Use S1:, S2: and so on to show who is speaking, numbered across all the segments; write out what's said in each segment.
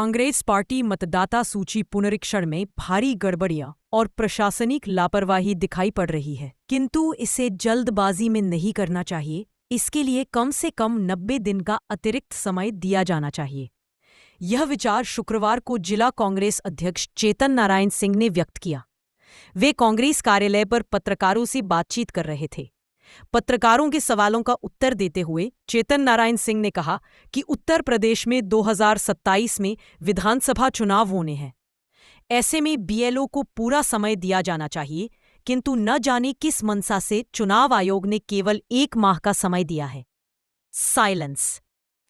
S1: Congress party मतदाता सूची पुनरीक्षण में भारी गड़बड़ियां और प्रशासनिक लापरवाही दिखाई पड़ रही है, किंतु इसे जल्दबाजी में नहीं करना चाहिए। इसके लिए कम से कम 90 दिन का अतिरिक्त समय दिया जाना चाहिए। यह विचार शुक्रवार को जिला कांग्रेस अध्यक्ष चेतन नारायण सिंह ने व्यक्त किया। वे कांग्रेस कार्यालय पर पत्रकारों से बातचीत कर रहे थे। पत्रकारों के सवालों का उत्तर देते हुए चेतन नारायण सिंह ने कहा कि उत्तर प्रदेश में 2027 में विधानसभा चुनाव होने हैं। ऐसे में बीएलओ को पूरा समय दिया जाना चाहिए, किंतु न जाने किस मंशा से चुनाव आयोग ने केवल 1 माह का समय दिया है। साइलेंस।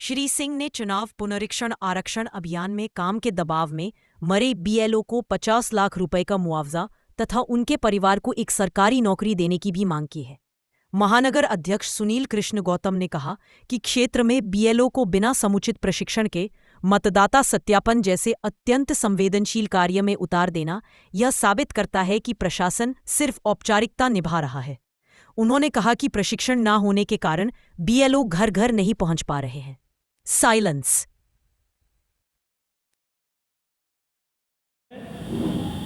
S1: श्री सिंह ने चुनाव पुनरीक्षण आरक्षण अभियान में काम के दबाव में मरे बीएलओ को 50 लाख रुपए का मुआवजा तथा उनके परिवार को एक सरकारी नौकरी देने की भी मांग की है। महानगर अध्यक्ष सुनील कृष्ण गौतम ने कहा कि क्षेत्र में बीएलओ को बिना समुचित प्रशिक्षण के मतदाता सत्यापन जैसे अत्यंत संवेदनशील कार्य में उतार देना यह साबित करता है कि प्रशासन सिर्फ औपचारिकता निभा रहा है। उन्होंने कहा कि प्रशिक्षण न होने के कारण बीएलओ घर घर नहीं पहुंच पा रहे हैं। साइलेंस।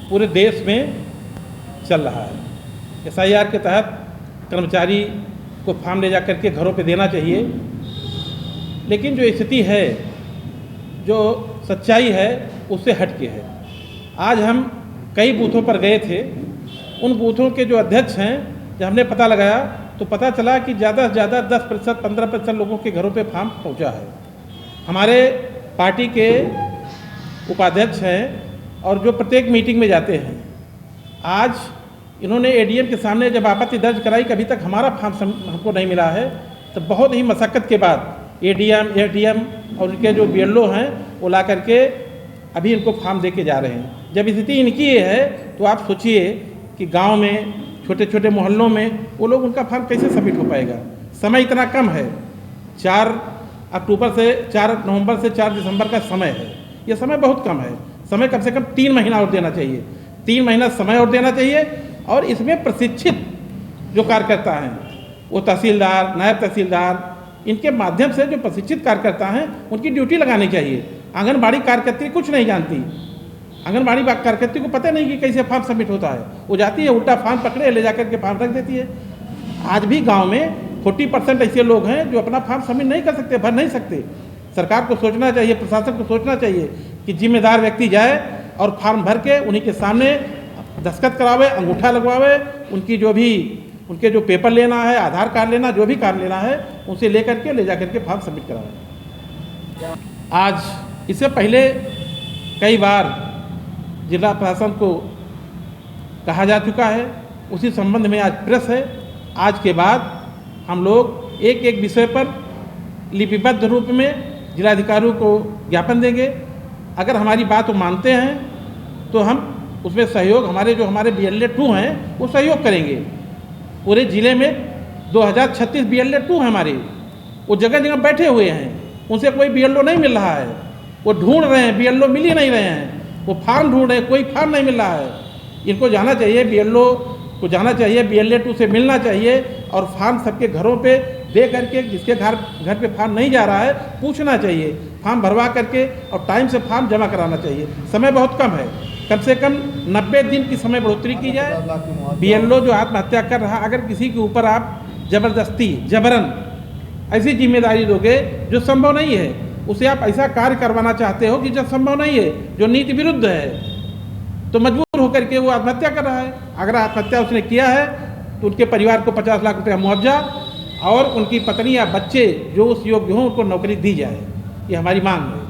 S2: पूरे देश में चल रहा है। एसआईआर के तहत कर्मचारी को फॉर्म ले जा करके घरों पे देना चाहिए, लेकिन जो स्थिति है, जो सच्चाई है, उससे हट के है। आज हम कई बूथों पर गए थे। उन बूथों के जो अध्यक्ष हैं, जब हमने पता लगाया तो पता चला कि ज़्यादा से ज़्यादा 10% 15% लोगों के घरों पे फॉर्म पहुंचा है। हमारे पार्टी के उपाध्यक्ष हैं और जो प्रत्येक मीटिंग में जाते हैं, आज इन्होंने एडीएम के सामने जब आपत्ति दर्ज कराई कि अभी तक हमारा फॉर्म हमको नहीं मिला है, तो बहुत ही मशक्क़त के बाद एडीएम और उनके जो बीएलओ हैं वो ला करके अभी इनको फॉर्म दे के जा रहे हैं। जब स्थिति इनकी ये है तो आप सोचिए कि गांव में, छोटे छोटे मोहल्लों में वो लोग उनका फॉर्म कैसे सबमिट हो पाएगा। समय इतना कम है, 4 नवंबर से 4 दिसंबर का समय है। ये समय बहुत कम है। समय कम से कम 3 महीना और देना चाहिए। 3 महीना समय और देना चाहिए और इसमें प्रशिक्षित जो कार्यकर्ता हैं, वो तहसीलदार, नायब तहसीलदार, इनके माध्यम से जो प्रशिक्षित कार्यकर्ता हैं उनकी ड्यूटी लगानी चाहिए। आंगनबाड़ी कार्यकर्त्री कुछ नहीं जानती। आंगनबाड़ी कार्यकर्त्री को पता नहीं कि कैसे फॉर्म सबमिट होता है। वो जाती है, उल्टा फॉर्म पकड़े ले जाकर के फॉर्म रख देती है। आज भी गाँव में 40% ऐसे लोग हैं जो अपना फॉर्म सबमिट नहीं कर सकते, भर नहीं सकते। सरकार को सोचना चाहिए, प्रशासन को सोचना चाहिए कि जिम्मेदार व्यक्ति जाए और फॉर्म भर के उन्हीं के सामने दस्तखत करावे, अंगूठा लगवावे, उनके जो पेपर लेना है, आधार कार्ड लेना, जो भी कार्ड लेना है, उनसे लेकर के ले जाकर के फॉर्म सबमिट करावे। आज इससे पहले कई बार जिला प्रशासन को कहा जा चुका है, उसी संबंध में आज प्रेस है। आज के बाद हम लोग एक एक विषय पर लिपिबद्ध रूप में जिलाधिकारियों को ज्ञापन देंगे। अगर हमारी बात वो मानते हैं तो हम उसमें सहयोग, हमारे BLA-2 हैं वो सहयोग करेंगे। पूरे ज़िले में 2036 BLA-2 हैं हमारे, वो जगह जगह बैठे हुए हैं, उनसे कोई BLO नहीं मिल रहा है। वो ढूंढ रहे हैं, BLO मिल ही नहीं रहे हैं। वो फॉर्म ढूंढ रहे हैं, कोई फॉर्म नहीं मिल रहा है। इनको जाना चाहिए, BLO को जाना चाहिए, BLA-2 से मिलना चाहिए और फॉर्म सबके घरों पे दे करके, जिसके घर पे फॉर्म नहीं जा रहा है, पूछना चाहिए, फॉर्म भरवा करके और टाइम से फॉर्म जमा कराना चाहिए। समय बहुत कम है, कम से कम 90 दिन की समय बढ़ोतरी की जाए। बीएलओ जो आत्महत्या कर रहा, अगर किसी के ऊपर आप जबरदस्ती, जबरन ऐसी जिम्मेदारी दोगे जो संभव नहीं है, उसे आप ऐसा कार्य करवाना चाहते हो कि जो संभव नहीं है, जो नीति विरुद्ध है, तो मजबूर होकर के वो आत्महत्या कर रहा है। अगर आत्महत्या उसने किया है तो उनके परिवार को 50 लाख रुपया मुआवजा और उनकी पत्नी या बच्चे जो उस योग्य हों उनको नौकरी दी जाए। ये हमारी मांग है।